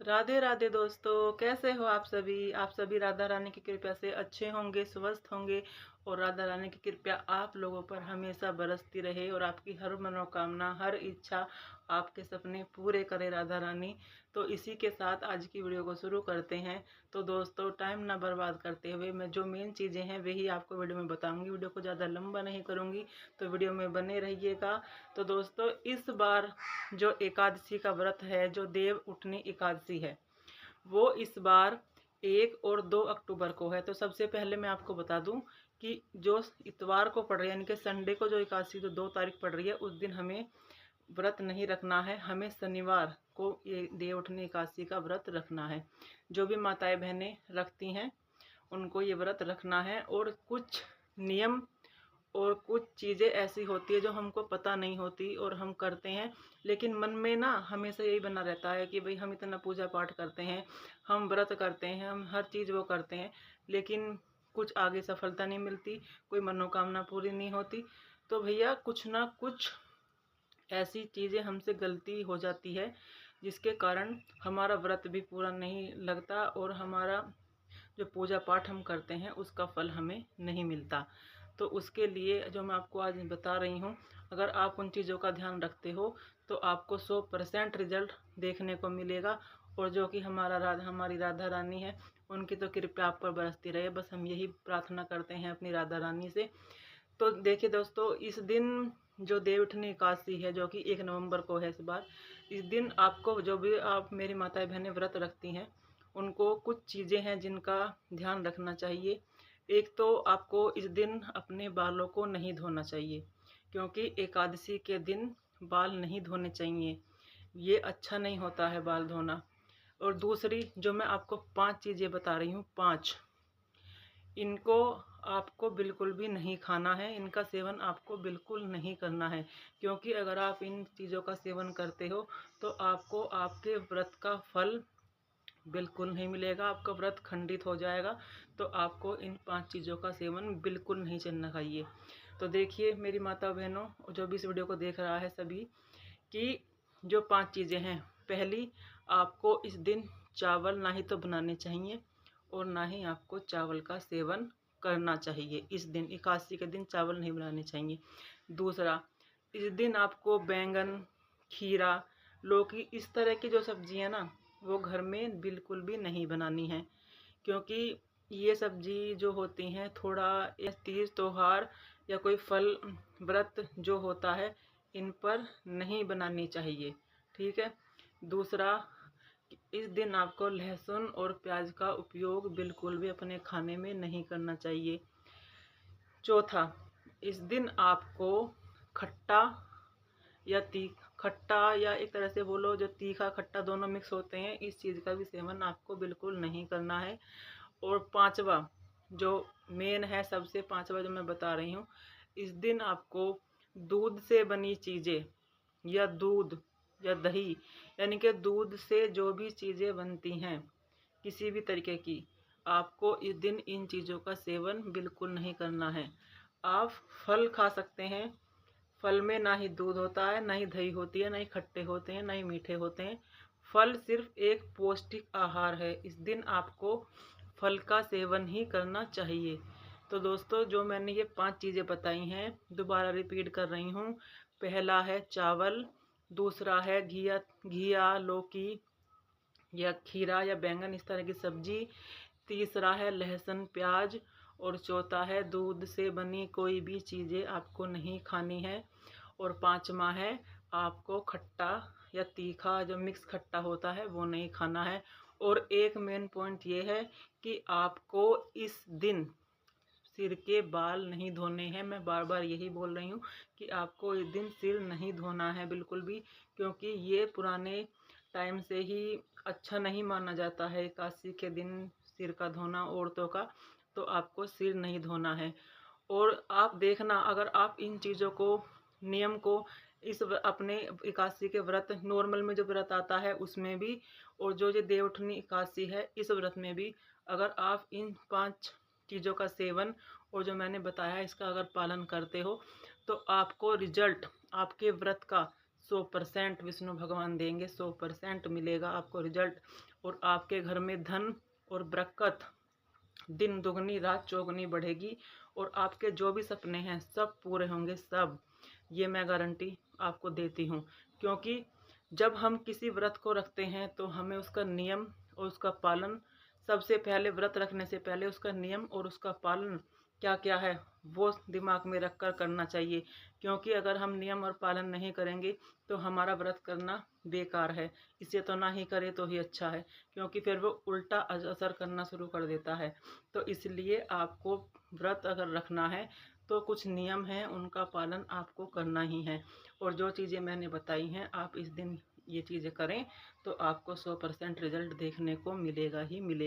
राधे राधे दोस्तों, कैसे हो आप सभी राधा रानी की कृपा से अच्छे होंगे, स्वस्थ होंगे। और राधा रानी की कृपा आप लोगों पर हमेशा बरसती रहे और आपकी हर मनोकामना, हर इच्छा, आपके सपने पूरे करे राधा रानी। तो इसी के साथ आज की वीडियो को शुरू करते हैं। तो दोस्तों, टाइम ना बर्बाद करते हुए मैं जो मेन चीज़ें हैं वही आपको वीडियो में बताऊंगी। वीडियो को ज़्यादा लंबा नहीं करूंगी, तो वीडियो में बने रहिएगा। तो दोस्तों, इस बार जो एकादशी का व्रत है, जो देव उठनी एकादशी है, वो इस बार 1 और 2 अक्टूबर को है। तो सबसे पहले मैं आपको बता दूं कि जो इतवार को पड़ रही है, यानी कि संडे को जो एकादशी जो 2 तारीख पड़ रही है, उस दिन हमें व्रत नहीं रखना है। हमें शनिवार को ये देव उठनी एकादशी का व्रत रखना है। जो भी माताएं बहनें रखती हैं उनको ये व्रत रखना है। और कुछ नियम और कुछ चीज़ें ऐसी होती है जो हमको पता नहीं होती और हम करते हैं, लेकिन मन में ना हमेशा यही बना रहता है कि भाई हम इतना पूजा पाठ करते हैं, हम व्रत करते हैं, हम हर चीज़ वो करते हैं, लेकिन कुछ आगे सफलता नहीं मिलती, कोई मनोकामना पूरी नहीं होती। तो भैया कुछ ना कुछ ऐसी चीज़ें हमसे गलती हो जाती है जिसके कारण हमारा व्रत भी पूरा नहीं लगता और हमारा जो पूजा पाठ हम करते हैं उसका फल हमें नहीं मिलता। तो उसके लिए जो मैं आपको आज बता रही हूँ, अगर आप उन चीज़ों का ध्यान रखते हो तो आपको 100% रिजल्ट देखने को मिलेगा। और जो कि हमारी राधा रानी है, उनकी तो कृपा आप पर बरसती रहे, बस हम यही प्रार्थना करते हैं अपनी राधा रानी से। तो देखिए दोस्तों, इस दिन जो देवउठनी एकादशी है, जो कि 1 नवंबर को है, इस बार इस दिन आपको, जो भी आप मेरी माताएं बहनें व्रत रखती हैं, उनको कुछ चीज़ें हैं जिनका ध्यान रखना चाहिए। एक तो आपको इस दिन अपने बालों को नहीं धोना चाहिए, क्योंकि एकादशी के दिन बाल नहीं धोने चाहिए। ये अच्छा नहीं होता है बाल धोना। और दूसरी जो मैं आपको 5 चीज़ें बता रही हूँ, 5, इनको आपको बिल्कुल भी नहीं खाना है, इनका सेवन आपको बिल्कुल नहीं करना है। क्योंकि अगर आप इन चीज़ों का सेवन करते हो तो आपको आपके व्रत का फल बिल्कुल नहीं मिलेगा, आपका व्रत खंडित हो जाएगा। तो आपको इन 5 चीज़ों का सेवन बिल्कुल नहीं करना चाहिए। तो देखिए मेरी माता बहनों, जो भी इस वीडियो को देख रहा है सभी, कि जो 5 चीज़ें हैं, पहली, आपको इस दिन चावल ना ही तो बनाने चाहिए और ना ही आपको चावल का सेवन करना चाहिए। इस दिन एकादशी के दिन चावल नहीं बनाने चाहिए। दूसरा, इस दिन आपको बैंगन, खीरा, लौकी, इस तरह की जो सब्जियां ना, वो घर में बिल्कुल भी नहीं बनानी है। क्योंकि ये सब्जी जो होती हैं, थोड़ा या तीज त्योहार या कोई फल व्रत जो होता है, इन पर नहीं बनानी चाहिए। ठीक है। दूसरा, इस दिन आपको लहसुन और प्याज का उपयोग बिल्कुल भी अपने खाने में नहीं करना चाहिए। चौथा, इस दिन आपको खट्टा खट्टा या एक तरह से बोलो जो तीखा खट्टा दोनों मिक्स होते हैं, इस चीज़ का भी सेवन आपको बिल्कुल नहीं करना है। और पांचवा, जो मेन है, सबसे पांचवा जो मैं बता रही हूँ, इस दिन आपको दूध से बनी चीज़ें या दूध या दही, यानी कि दूध से जो भी चीज़ें बनती हैं किसी भी तरीके की, आपको इस दिन इन चीज़ों का सेवन बिल्कुल नहीं करना है। आप फल खा सकते हैं। फल में ना ही दूध होता है, ना ही दही होती है, ना ही खट्टे होते हैं, ना ही मीठे होते हैं। फल सिर्फ एक पौष्टिक आहार है। इस दिन आपको फल का सेवन ही करना चाहिए। तो दोस्तों, जो मैंने ये 5 चीज़ें बताई हैं, दोबारा रिपीट कर रही हूँ। पहला है चावल, दूसरा है घिया, लौकी या खीरा या बैंगन, इस तरह की सब्जी, तीसरा है लहसुन प्याज, और चौथा है दूध से बनी कोई भी चीज़ें आपको नहीं खानी है। और पांचवा है आपको खट्टा या तीखा जो मिक्स खट्टा होता है वो नहीं खाना है। और एक मेन पॉइंट ये है कि आपको इस दिन सिर के बाल नहीं धोने हैं। मैं बार बार यही बोल रही हूँ कि आपको इस दिन सिर नहीं धोना है बिल्कुल भी, क्योंकि ये पुराने टाइम से ही अच्छा नहीं माना जाता है एकादशी के दिन सिर का धोना औरतों का। तो आपको सिर नहीं धोना है। और आप देखना, अगर आप इन चीज़ों को, नियम को, अपने एकादशी के व्रत नॉर्मल में जो व्रत आता है उसमें भी, और जो ये देवउठनी एकादशी है इस व्रत में भी, अगर आप इन 5 चीज़ों का सेवन और जो मैंने बताया है इसका अगर पालन करते हो, तो आपको रिजल्ट आपके व्रत का 100% विष्णु भगवान देंगे, 100% मिलेगा आपको रिजल्ट। और आपके घर में धन और बरकत दिन दुगनी रात चौगुनी बढ़ेगी और आपके जो भी सपने हैं सब पूरे होंगे, सब। ये मैं गारंटी आपको देती हूँ, क्योंकि जब हम किसी व्रत को रखते हैं तो हमें उसका नियम और उसका पालन, सबसे पहले व्रत रखने से पहले उसका नियम और उसका पालन क्या क्या है वो दिमाग में रख कर करना चाहिए। क्योंकि अगर हम नियम और पालन नहीं करेंगे तो हमारा व्रत करना बेकार है। इसे तो ना ही करे तो ही अच्छा है, क्योंकि फिर वो उल्टा असर करना शुरू कर देता है। तो इसलिए आपको व्रत अगर रखना है तो कुछ नियम हैं, उनका पालन आपको करना ही है। और जो चीज़ें मैंने बताई हैं आप इस दिन ये चीज़ें करें तो आपको 100% रिजल्ट देखने को मिलेगा ही मिलेगा।